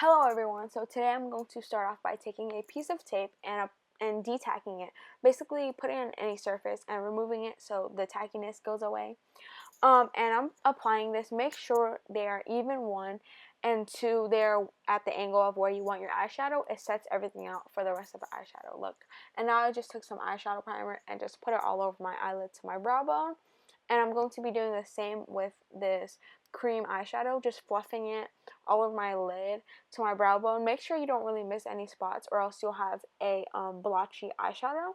Hello everyone, so today I'm going to start off by taking a piece of tape and detacking it, basically putting it on any surface and removing it so the tackiness goes away. And I'm applying this. Make sure they are even, one, and two, they're at the angle of where you want your eyeshadow. It sets everything out for the rest of the eyeshadow look. And now I just took some eyeshadow primer and just put it all over my eyelid to my brow bone. And I'm going to be doing the same with this cream eyeshadow, just fluffing it all over my lid to my brow bone. Make sure you don't really miss any spots or else you'll have a blotchy eyeshadow.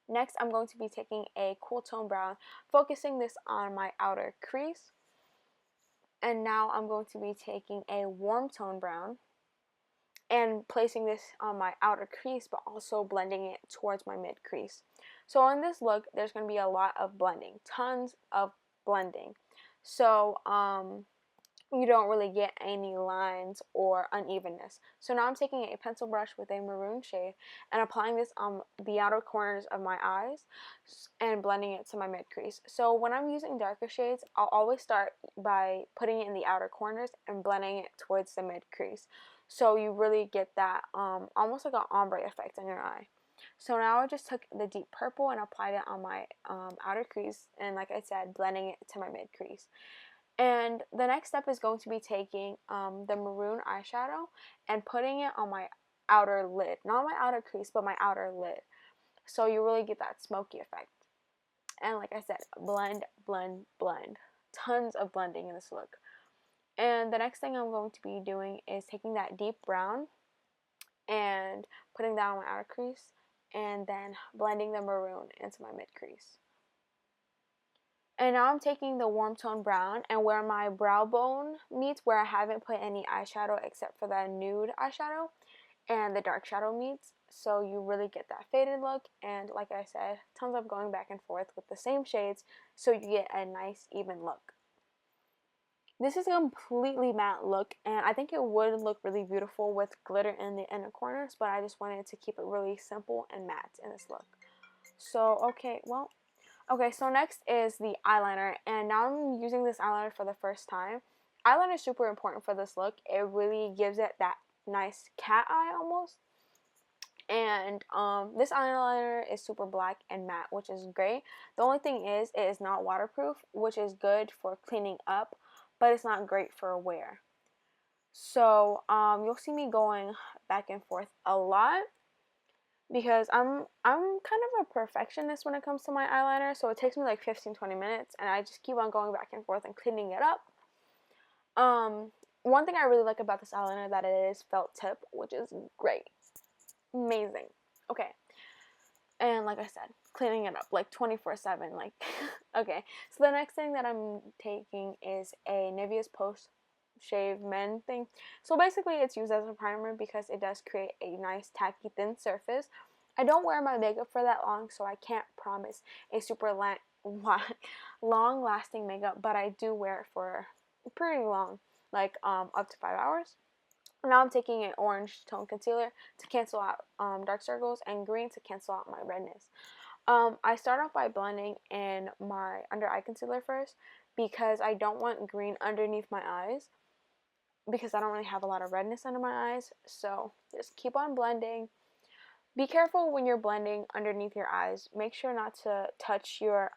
Next, I'm going to be taking a cool tone brown, focusing this on my outer crease. And now I'm going to be taking a warm tone brown and placing this on my outer crease, but also blending it towards my mid crease. So in this look, there's going to be a lot of blending, tons of blending. So you don't really get any lines or unevenness. So now I'm taking a pencil brush with a maroon shade and applying this on the outer corners of my eyes and blending it to my mid crease. So when I'm using darker shades, I'll always start by putting it in the outer corners and blending it towards the mid crease. So you really get that almost like an ombre effect on your eye. So now I just took the deep purple and applied it on my outer crease, and like I said, blending it to my mid crease. And the next step is going to be taking the maroon eyeshadow and putting it on my outer lid. Not my outer crease, but my outer lid. So you really get that smoky effect. And like I said, blend, blend, blend. Tons of blending in this look. And the next thing I'm going to be doing is taking that deep brown and putting that on my outer crease and then blending the maroon into my mid crease. And now I'm taking the warm tone brown, and where my brow bone meets, where I haven't put any eyeshadow except for the nude eyeshadow, and the dark shadow meets, so you really get that faded look. And like I said, tons of going back and forth with the same shades, so you get a nice even look. This is a completely matte look, and I think it would look really beautiful with glitter in the inner corners, but I just wanted to keep it really simple and matte in this look. So, okay, so next is the eyeliner, and now I'm using this eyeliner for the first time. Eyeliner is super important for this look. It really gives it that nice cat eye almost. And this eyeliner is super black and matte, which is great. The only thing is, it is not waterproof, which is good for cleaning up, but it's not great for wear. So you'll see me going back and forth a lot, because I'm kind of a perfectionist when it comes to my eyeliner, so it takes me like 15-20 minutes, and I just keep on going back and forth and cleaning it up. One thing I really like about this eyeliner that it is felt tip, which is great. Amazing. Okay. And like I said, cleaning it up like 24/7, like okay. So the next thing that I'm taking is a Nivea's Post Shave Men thing. So basically it's used as a primer because it does create a nice tacky thin surface. I don't wear my makeup for that long, so I can't promise a super long lasting makeup, but I do wear it for pretty long, like up to 5 hours. Now I'm taking an orange tone concealer to cancel out dark circles, and green to cancel out my redness. I start off by blending in my under eye concealer first, because I don't want green underneath my eyes, because I don't really have a lot of redness under my eyes. So just keep on blending. Be careful when you're blending underneath your eyes. Make sure not to touch your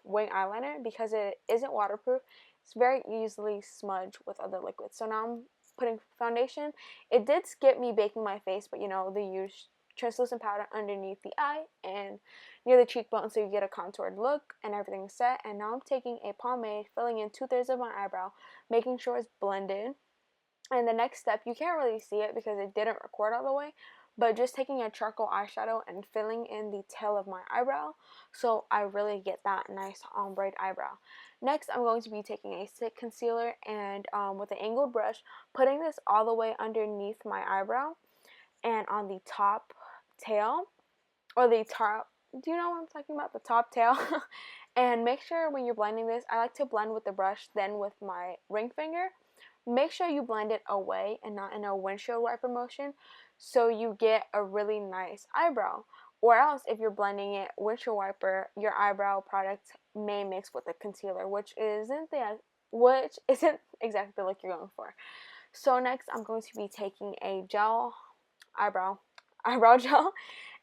wing eyeliner, because it isn't waterproof. It's very easily smudged with other liquids. So now I'm putting foundation. It did skip me baking my face, but you know, they use translucent powder underneath the eye and near the cheekbone, so you get a contoured look and everything's set. And now I'm taking a pomade, filling in 2/3 of my eyebrow, making sure it's blended. And the next step, you can't really see it because it didn't record all the way, but just taking a charcoal eyeshadow and filling in the tail of my eyebrow, so I really get that nice ombre eyebrow. Next, I'm going to be taking a stick concealer and with an angled brush, putting this all the way underneath my eyebrow and on the top tail, or the top, do you know what I'm talking about? The top tail. And make sure when you're blending this, I like to blend with the brush, then with my ring finger. Make sure you blend it away and not in a windshield wiper motion, so you get a really nice eyebrow. Or else, if you're blending it windshield wiper, your eyebrow product may mix with the concealer, which isn't exactly the look you're going for. So next I'm going to be taking a eyebrow gel,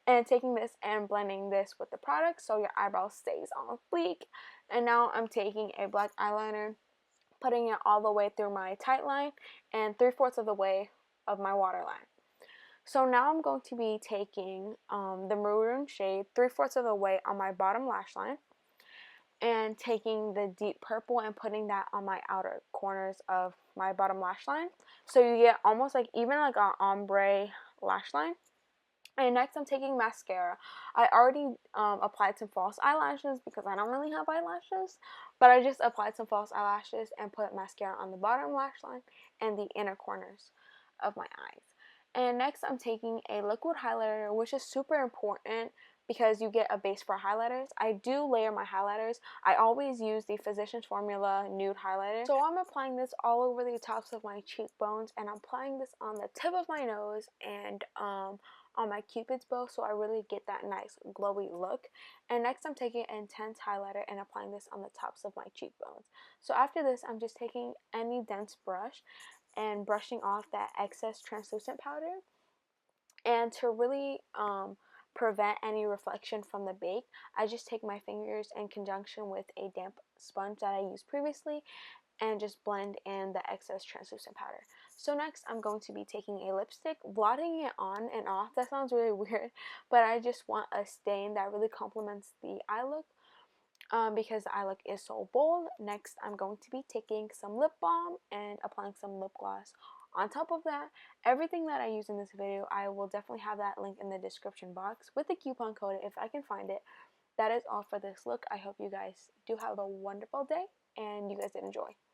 and taking this and blending this with the product so your eyebrow stays on fleek. And now I'm taking a black eyeliner, putting it all the way through my tight line and 3/4 of the way of my waterline. So now I'm going to be taking the maroon shade 3/4 of the way on my bottom lash line, and taking the deep purple and putting that on my outer corners of my bottom lash line, so you get almost like even like an ombre lash line. And next I'm taking mascara. I already applied some false eyelashes because I don't really have eyelashes, but I just applied some false eyelashes and put mascara on the bottom lash line and the inner corners of my eyes. And next I'm taking a liquid highlighter, which is super important because you get a base for highlighters. I do layer my highlighters. I always use the Physicians Formula nude highlighter. So I'm applying this all over the tops of my cheekbones, and I'm applying this on the tip of my nose and on my cupid's bow, so I really get that nice glowy look. And next I'm taking an intense highlighter and applying this on the tops of my cheekbones. So after this, I'm just taking any dense brush and brushing off that excess translucent powder. And to really prevent any reflection from the bake, I just take my fingers in conjunction with a damp sponge that I used previously and just blend in the excess translucent powder. So next I'm going to be taking a lipstick, blotting it on and off. That sounds really weird, but I just want a stain that really complements the eye look, because the eye look is so bold. Next I'm going to be taking some lip balm and applying some lip gloss on top of that. Everything that I use in this video, I will definitely have that link in the description box with the coupon code if I can find it. That is all for this look. I hope you guys do have a wonderful day and you guys did enjoy.